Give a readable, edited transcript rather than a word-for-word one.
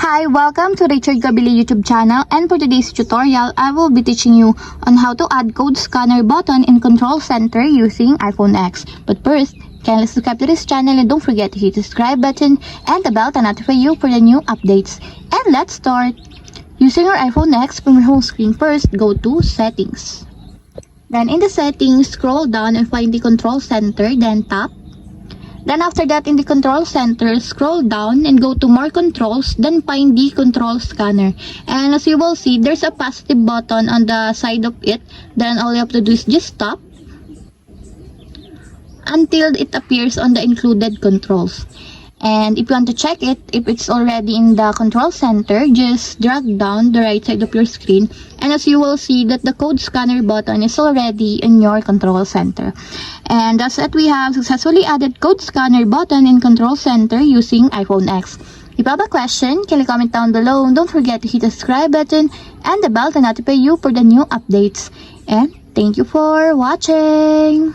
Hi, welcome to Richard Gabili YouTube channel, and for today's tutorial, I will be teaching you on how to add code scanner button in control center using iPhone X. But first, kindly subscribe to this channel and don't forget to hit the subscribe button and the bell to notify you for the new updates. And let's start! Using your iPhone X, from your home screen first, go to Settings. Then in the settings, scroll down and find the control center, then tap. Then after that, in the control center, scroll down and go to more controls, then find the control scanner. And as you will see, there's a positive button on the side of it. Then all you have to do is just tap until it appears on the included controls. And if you want to check it, if it's already in the control center, just drag down the right side of your screen. And as you will see that the code scanner button is already in your control center. And that's it, we have successfully added code scanner button in control center using iPhone X. If you have a question, can you comment down below, and don't forget to hit the subscribe button and the bell to notify you for the new updates. And thank you for watching!